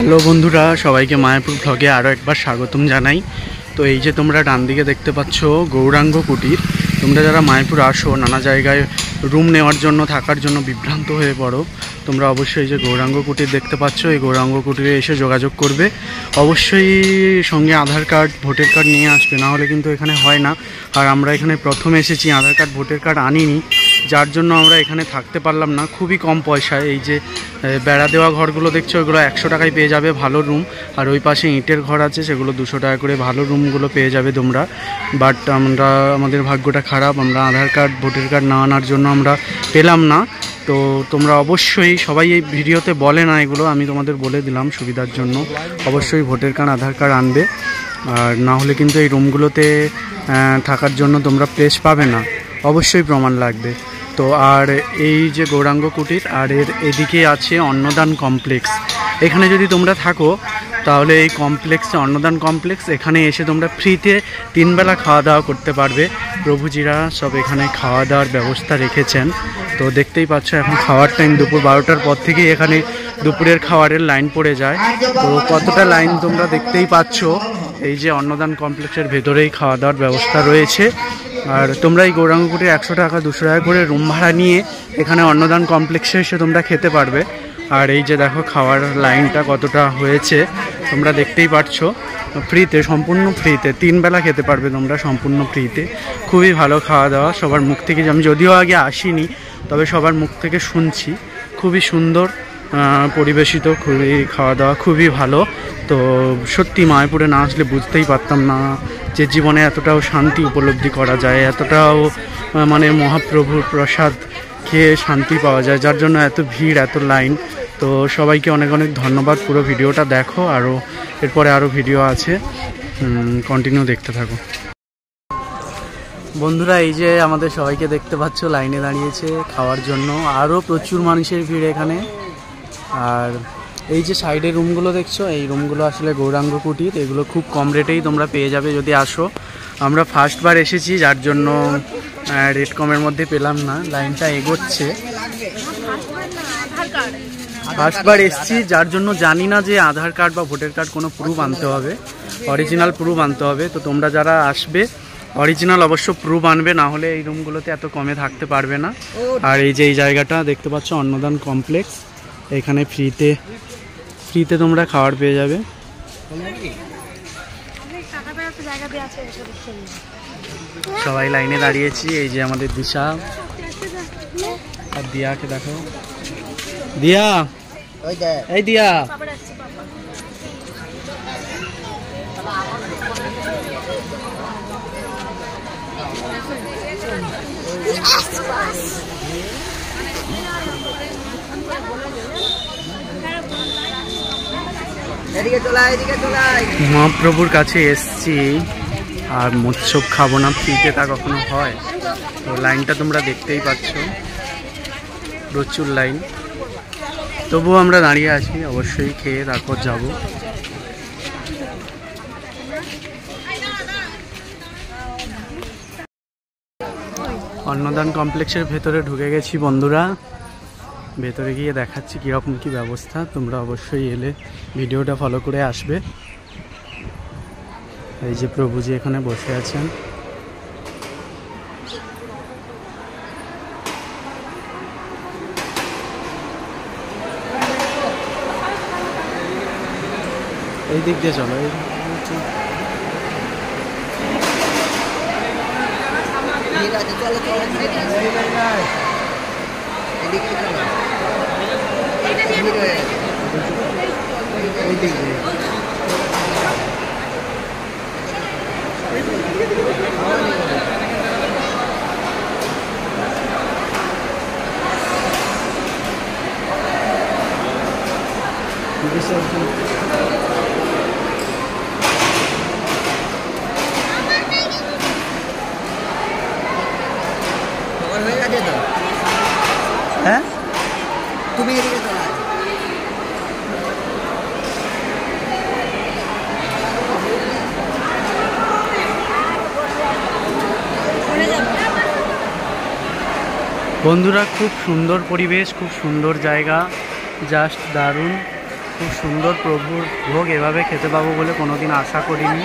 Hello বন্ধুরা, সবাইকে মায়াপুর ব্লগে আরও একবার স্বাগতম জানাই। তো এই যে তোমরা ডান দিকে দেখতে পাচ্ছ গৌরাঙ্গ কুটির। তোমরা যারা মায়াপুর আসো, নানা জায়গায় রুম নেওয়ার জন্য, থাকার জন্য বিভ্রান্ত হয়ে পড়ো, তোমরা অবশ্যই যে গৌরাঙ্গ কুটির দেখতে পাচ্ছ, এই গৌরাঙ্গ কুটিরে এসে যোগাযোগ করবে। অবশ্যই সঙ্গে আধার কার্ড, ভোটার কার্ড নিয়ে আসবে, না হলে কিন্তু এখানে হয় না। আর আমরা এখানে প্রথম এসেছি, আধার কার্ড, ভোটার কার্ড আনিনি, যার জন্য আমরা এখানে থাকতে পারলাম না। খুবই কম পয়সায় এই যে বেড়া দেওয়া ঘরগুলো দেখছো, ওইগুলো 100 টাকায় পেয়ে যাবে ভালো রুম। আর ওই পাশে ইটের ঘর আছে, সেগুলো 200 টাকা করে ভালো রুমগুলো পেয়ে যাবে তোমরা। বাট আমাদের ভাগ্যটা খারাপ, আমরা আধার কার্ড, ভোটার কার্ড না আনার জন্য আমরা পেলাম না। তো তোমরা অবশ্যই, সবাই এই ভিডিওতে বলে না এগুলো, আমি তোমাদের বলে দিলাম সুবিধার জন্য, অবশ্যই ভোটার কার্ড, আধার কার্ড আনবে। আর না হলে কিন্তু এই রুমগুলোতে থাকার জন্য তোমরা প্লেস পাবে না, অবশ্যই প্রমাণ লাগবে। তো আর এই যে গৌরাঙ্গ কুটির, আর এর এদিকে আছে অন্নদান কমপ্লেক্স। এখানে যদি তোমরা থাকো তাহলে এই কমপ্লেক্সে, অন্নদান কমপ্লেক্স, এখানে এসে তোমরা ফ্রিতে 3 বেলা খাওয়া দাওয়া করতে পারবে। প্রভুজিরা সব এখানে খাওয়া দাওয়ার ব্যবস্থা রেখেছেন। তো দেখতেই পাচ্ছ এখন খাওয়ার টাইম, দুপুর 12টার পর থেকে এখানে দুপুরের খাবারের লাইন পড়ে যায়। তো কতটা লাইন তোমরা দেখতেই পাচ্ছ। এই যে অন্নদান কমপ্লেক্সের ভেতরেই খাওয়া দাওয়ার ব্যবস্থা রয়েছে। আর তোমরা এই গৌরাঙ্গ কুটির 100 টাকা, 200 টাকা করে রুম ভাড়া নিয়ে এখানে অন্নদান কমপ্লেক্সে এসে তোমরা খেতে পারবে। আর এই যে দেখো খাওয়ার লাইনটা কতটা হয়েছে তোমরা দেখতেই পাচ্ছ। ফ্রিতে, সম্পূর্ণ ফ্রিতে 3 বেলা খেতে পারবে তোমরা, সম্পূর্ণ ফ্রিতে। খুবই ভালো খাওয়া দাওয়া সবার মুখ থেকে, আমি যদিও আগে আসিনি, তবে সবার মুখ থেকে শুনছি খুবই সুন্দর পরিবেশিত, খুবই খাওয়া দাওয়া খুবই ভালো। তো সত্যি মায়াপুরে না আসলে বুঝতেই পারতাম না যে জীবনে এতটাও শান্তি উপলব্ধি করা যায়, এতটাও মানে মহাপ্রভুর প্রসাদ খেয়ে শান্তি পাওয়া যায়, যার জন্য এত ভিড়, এত লাইন। তো সবাইকে অনেক অনেক ধন্যবাদ। পুরো ভিডিওটা দেখো, আরও এরপরে আরও ভিডিও আছে, কন্টিনিউ দেখতে থাকো বন্ধুরা। এই যে আমাদের সবাইকে দেখতে পাচ্ছ লাইনে দাঁড়িয়েছে খাওয়ার জন্য, আরও প্রচুর মানুষের ভিড় এখানে। আর এই যে সাইডে রুমগুলো দেখছো, এই রুমগুলো আসলে গৌরাঙ্গ কুটির, এগুলো খুব কম রেটেই তোমরা পেয়ে যাবে যদি আসো। আমরা ফার্স্টবার এসেছি, যার জন্য রেট কমের মধ্যে পেলাম না, লাইনটা এগোচ্ছে। ফার্স্টবার এসেছি, যার জন্য জানি না যে আধার কার্ড বা ভোটার কার্ড কোনো প্রুফ আনতে হবে, অরিজিনাল প্রুফ আনতে হবে। তো তোমরা যারা আসবে অরিজিনাল অবশ্য প্রুফ আনবে, না হলে এই রুমগুলোতে এত কমে থাকতে পারবে না। আর এই যে এই জায়গাটা দেখতে পাচ্ছ অন্নদান কমপ্লেক্স, এখানে ফ্রিতে তোমরা খাবার পেয়ে যাবে। সবাই লাইনে দাঁড়িয়েছি। এই যে আমাদের দিশা আর দিয়াকে দেখো, দিয়া, এই দিয়া, মহাপ্রভুর কাছে এসছি, আর মৎস্য খাবো না, ফ্রিতে তা কখনো হয়? তো লাইনটা তোমরা দেখতেই পাচ্ছ, প্রচুর লাইন। তবুও আমরা দাঁড়িয়ে আছি, অবশ্যই খেয়ে তারপর যাব। অন্নদান কমপ্লেক্সের ভেতরে ঢুকে গেছি বন্ধুরা, ভেতরে গিয়ে দেখাচ্ছি কীরকম কী ব্যবস্থা। তোমরা অবশ্যই এলে ভিডিওটা ফলো করে আসবে। এই যে প্রভুজি এখানে বসে আছেন। এই দিক দিয়ে চলো, হ্যাঁ তুমি বন্ধুরা, খুব সুন্দর পরিবেশ, খুব সুন্দর জায়গা, জাস্ট দারুণ। খুব সুন্দর প্রভুর ভোগ এভাবে খেতে পাবো বলে কোনোদিন আশা করিনি।